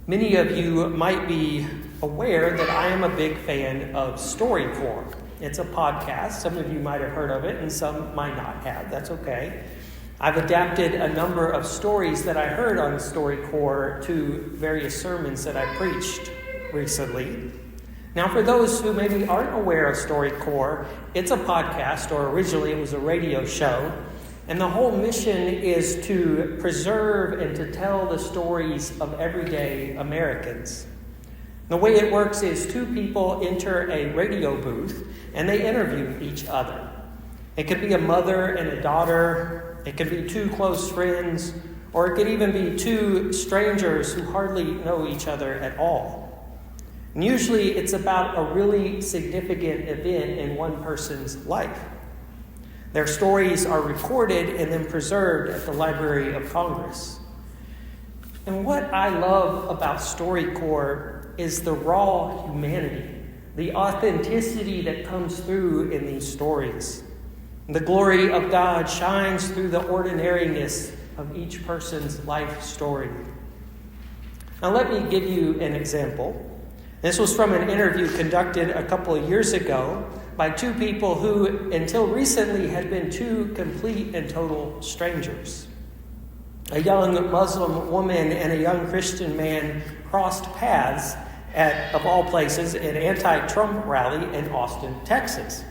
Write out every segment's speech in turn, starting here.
Many of you might be aware that I am a big fan of StoryCorps. It's a podcast. Some of you might have heard of it and some might not have. That's okay. I've adapted a number of stories that I heard on StoryCorps to various sermons that I preached recently. Now, for those who maybe aren't aware of StoryCorps, it's a podcast, or originally it was a radio show. And the whole mission is to preserve and to tell the stories of everyday Americans. The way it works is two people enter a radio booth and they interview each other. It could be a mother and a daughter, it could be two close friends, or it could even be two strangers who hardly know each other at all. And usually it's about a really significant event in one person's life. Their stories are recorded and then preserved at the Library of Congress. And what I love about StoryCorps is the raw humanity, the authenticity that comes through in these stories. The glory of God shines through the ordinariness of each person's life story. Now let me give you an example. This was from an interview conducted a couple of years ago by two people who, until recently, had been two complete and total strangers. A young Muslim woman and a young Christian man crossed paths at, of all places, an anti-Trump rally in Austin, Texas.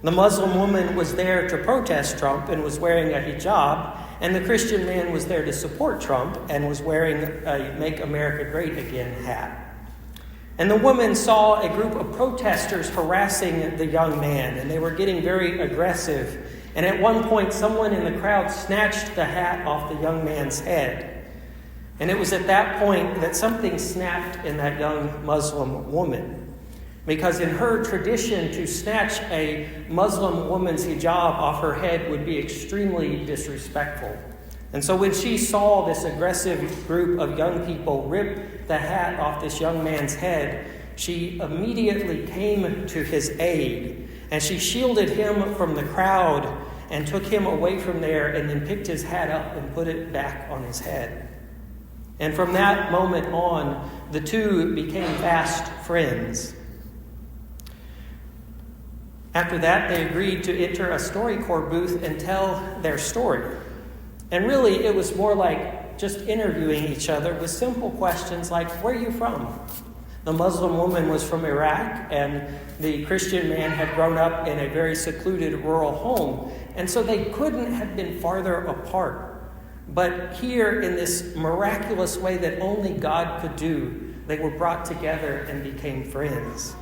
The Muslim woman was there to protest Trump and was wearing a hijab, and the Christian man was there to support Trump and was wearing a Make America Great Again hat. And the woman saw a group of protesters harassing the young man, and they were getting very aggressive. And at one point, someone in the crowd snatched the hat off the young man's head. And it was at that point that something snapped in that young Muslim woman. Because in her tradition, to snatch a Muslim woman's hijab off her head would be extremely disrespectful. And so when she saw this aggressive group of young people rip the hat off this young man's head, she immediately came to his aid. And she shielded him from the crowd and took him away from there and then picked his hat up and put it back on his head. And from that moment on, the two became fast friends. After that, they agreed to enter a StoryCorps booth and tell their story. And really, it was more like just interviewing each other with simple questions like, where are you from? The Muslim woman was from Iraq, and the Christian man had grown up in a very secluded rural home. And so they couldn't have been farther apart. But here, in this miraculous way that only God could do, they were brought together and became friends.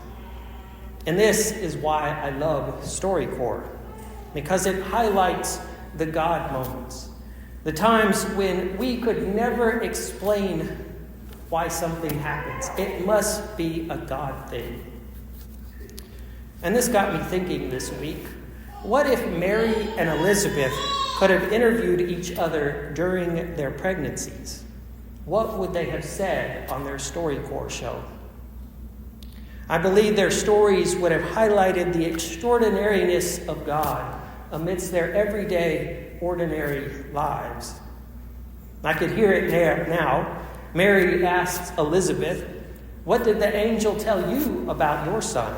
And this is why I love StoryCorps, because it highlights the God moments. The times when we could never explain why something happens. It must be a God thing. And this got me thinking this week. What if Mary and Elizabeth could have interviewed each other during their pregnancies? What would they have said on their StoryCorps show? I believe their stories would have highlighted the extraordinariness of God amidst their everyday, ordinary lives. I could hear it now. Mary asks Elizabeth, "What did the angel tell you about your son?"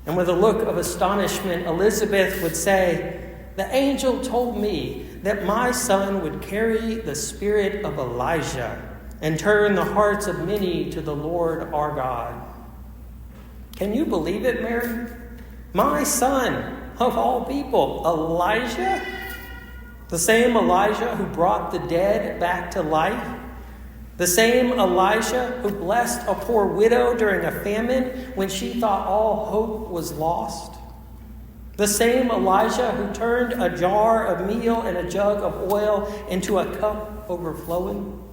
And with a look of astonishment, Elizabeth would say, "The angel told me that my son would carry the spirit of Elijah and turn the hearts of many to the Lord our God." Can you believe it, Mary? My son, of all people, Elijah? The same Elijah who brought the dead back to life? The same Elijah who blessed a poor widow during a famine when she thought all hope was lost? The same Elijah who turned a jar of meal and a jug of oil into a cup overflowing?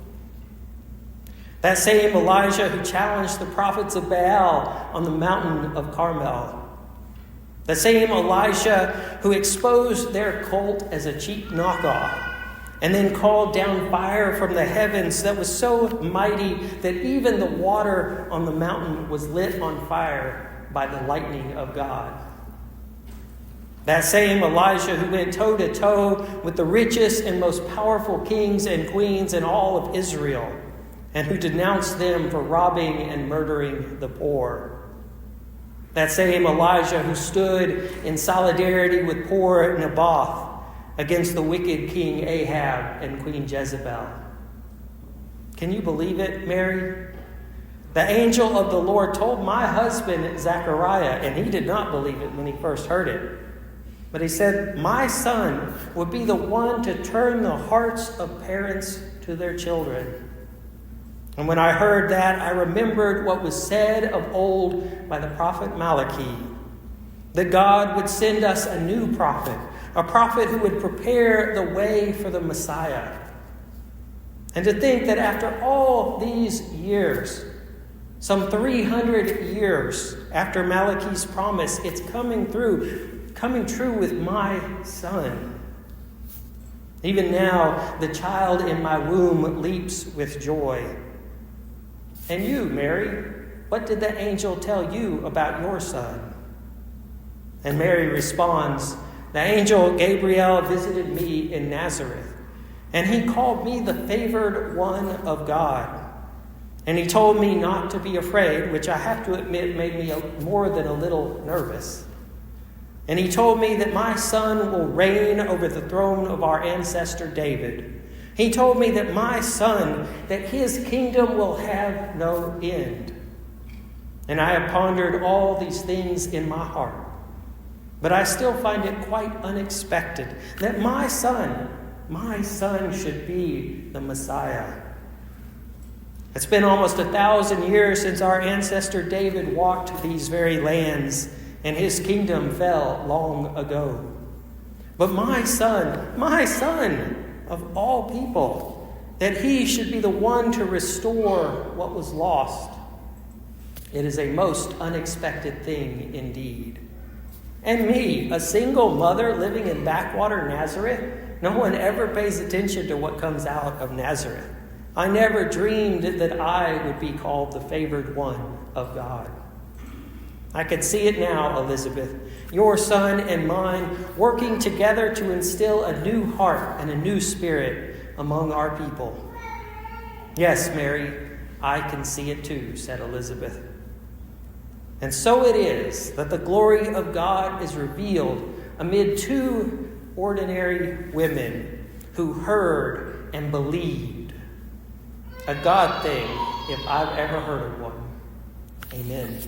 That same Elijah who challenged the prophets of Baal on the mountain of Carmel? The same Elijah who exposed their cult as a cheap knockoff and then called down fire from the heavens that was so mighty that even the water on the mountain was lit on fire by the lightning of God. That same Elijah who went toe-to-toe with the richest and most powerful kings and queens in all of Israel and who denounced them for robbing and murdering the poor. That same Elijah who stood in solidarity with poor Naboth against the wicked King Ahab and Queen Jezebel. Can you believe it, Mary? The angel of the Lord told my husband Zechariah, and he did not believe it when he first heard it. But he said, my son would be the one to turn the hearts of parents to their children. And when I heard that, I remembered what was said of old by the prophet Malachi, that God would send us a new prophet, a prophet who would prepare the way for the Messiah. And to think that after all these years, some 300 years after Malachi's promise, it's coming true with my son. Even now, the child in my womb leaps with joy. And you, Mary, what did the angel tell you about your son? And Mary responds, the angel Gabriel visited me in Nazareth, and he called me the favored one of God. And he told me not to be afraid, which I have to admit made me more than a little nervous. And he told me that my son will reign over the throne of our ancestor David. He told me that my son, that his kingdom will have no end. And I have pondered all these things in my heart. But I still find it quite unexpected that my son should be the Messiah. It's been almost 1,000 years since our ancestor David walked these very lands, and his kingdom fell long ago. But my son of all people, that he should be the one to restore what was lost. It is a most unexpected thing indeed. And me, a single mother living in backwater Nazareth, no one ever pays attention to what comes out of Nazareth. I never dreamed that I would be called the favored one of God. I could see it now, Elizabeth, your son and mine, working together to instill a new heart and a new spirit among our people. Yes, Mary, I can see it too, said Elizabeth. And so it is that the glory of God is revealed amid two ordinary women who heard and believed. A God thing, if I've ever heard of one. Amen.